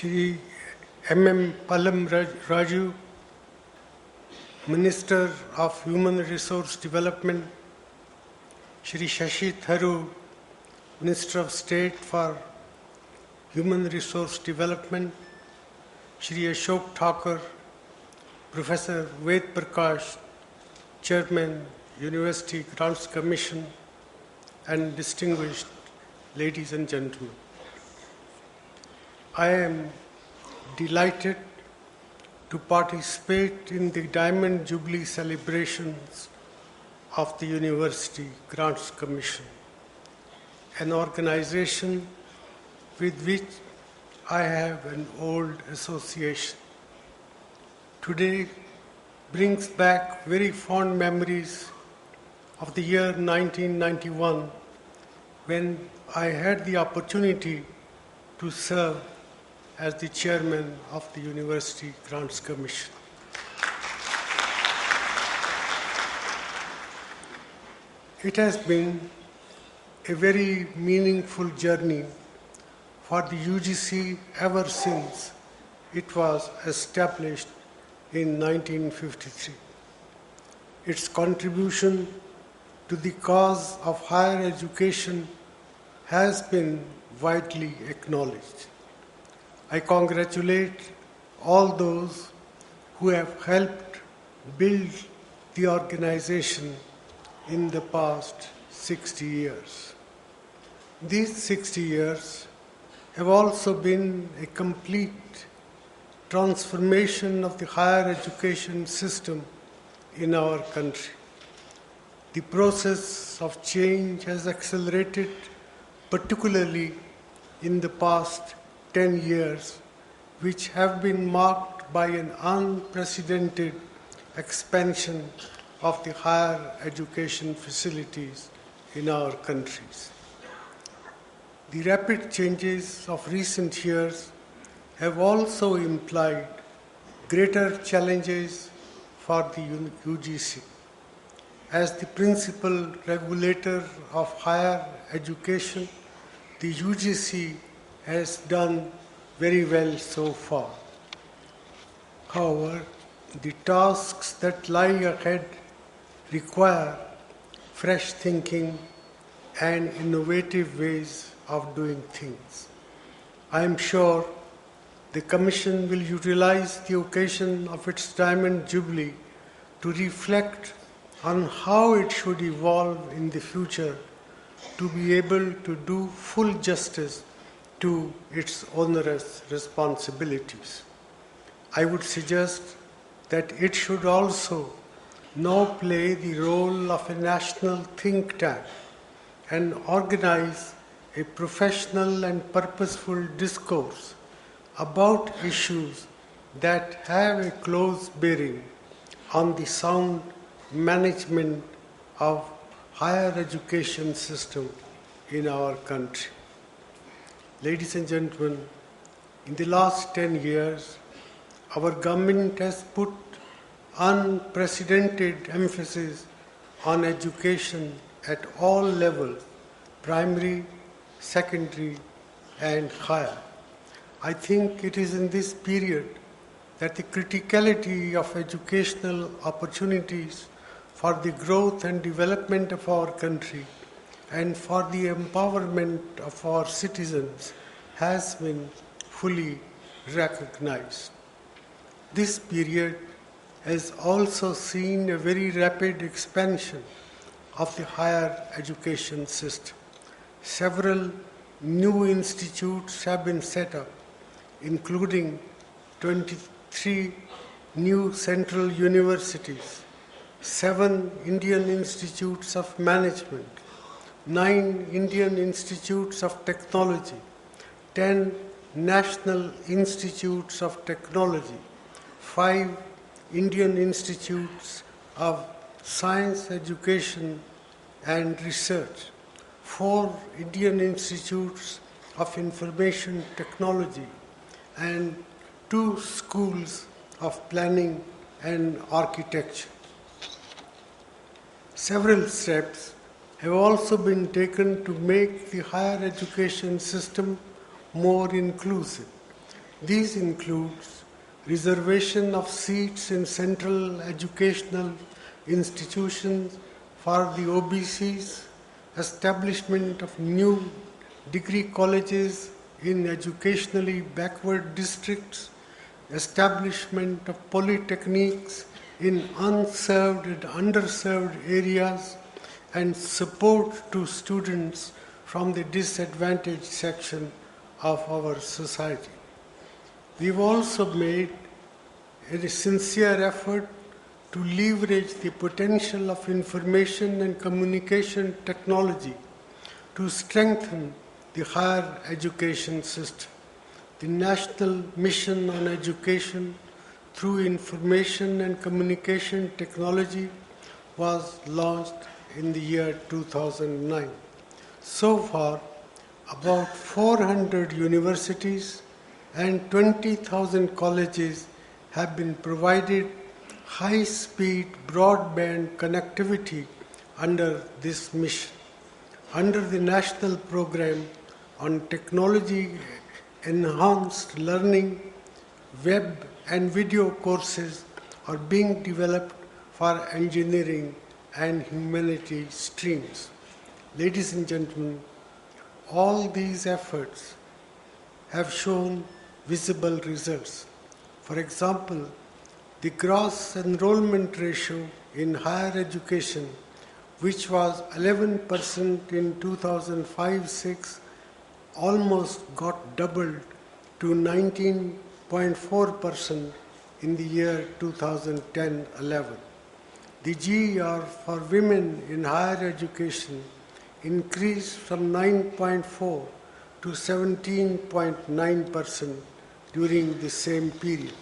Shri M.M. Pallam Raju, Minister of Human Resource Development, Shri Shashi Tharoor, Minister of State for Human Resource Development, Shri Ashok Thakur, Professor Ved Prakash, Chairman, University Grants Commission, and distinguished ladies and gentlemen. I am delighted to participate in the Diamond Jubilee celebrations of the University Grants Commission, an organization with which I have an old association. Today brings back very fond memories of the year 1991 when I had the opportunity to serve as the chairman of the University Grants Commission. It has been a very meaningful journey for the UGC ever since it was established in 1953. Its contribution to the cause of higher education has been widely acknowledged. I congratulate all those who have helped build the organization in the past 60 years. These 60 years have also been a complete transformation of the higher education system in our country. The process of change has accelerated, particularly in the past 10 years, which have been marked by an unprecedented expansion of the higher education facilities in our countries. The rapid changes of recent years have also implied greater challenges for the UGC. As the principal regulator of higher education, the UGC has done very well so far. However, the tasks that lie ahead require fresh thinking and innovative ways of doing things. I am sure the Commission will utilize the occasion of its Diamond Jubilee to reflect on how it should evolve in the future to be able to do full justice to its onerous responsibilities. I would suggest that it should also now play the role of a national think tank and organize a professional and purposeful discourse about issues that have a close bearing on the sound management of higher education system in our country. Ladies and gentlemen, in the last 10 years, our government has put unprecedented emphasis on education at all levels, primary, secondary, and higher. I think it is in this period that the criticality of educational opportunities for the growth and development of our country and for the empowerment of our citizens has been fully recognized. This period has also seen a very rapid expansion of the higher education system. Several new institutes have been set up, including 23 new central universities, 7 Indian Institutes of Management, 9 Indian Institutes of Technology, 10 National Institutes of Technology, 5 Indian Institutes of Science Education and Research, 4 Indian Institutes of Information Technology, and 2 schools of planning and architecture. Several steps have also been taken to make the higher education system more inclusive. These include reservation of seats in central educational institutions for the OBCs, establishment of new degree colleges in educationally backward districts, establishment of polytechnics in unserved and underserved areas, and support to students from the disadvantaged section of our society. We've also made a sincere effort to leverage the potential of information and communication technology to strengthen the higher education system. The National Mission on Education through Information and Communication Technology was launched in the year 2009. So far, about 400 universities and 20,000 colleges have been provided high-speed broadband connectivity under this mission. Under the National Program on Technology-Enhanced Learning, web and video courses are being developed for engineering and humanity streams. Ladies and gentlemen, all these efforts have shown visible results. For example, the gross enrollment ratio in higher education, which was 11% in 2005-06, almost got doubled to 19.4% in the year 2010-11. The GER for women in higher education increased from 9.4 to 17.9% during the same period.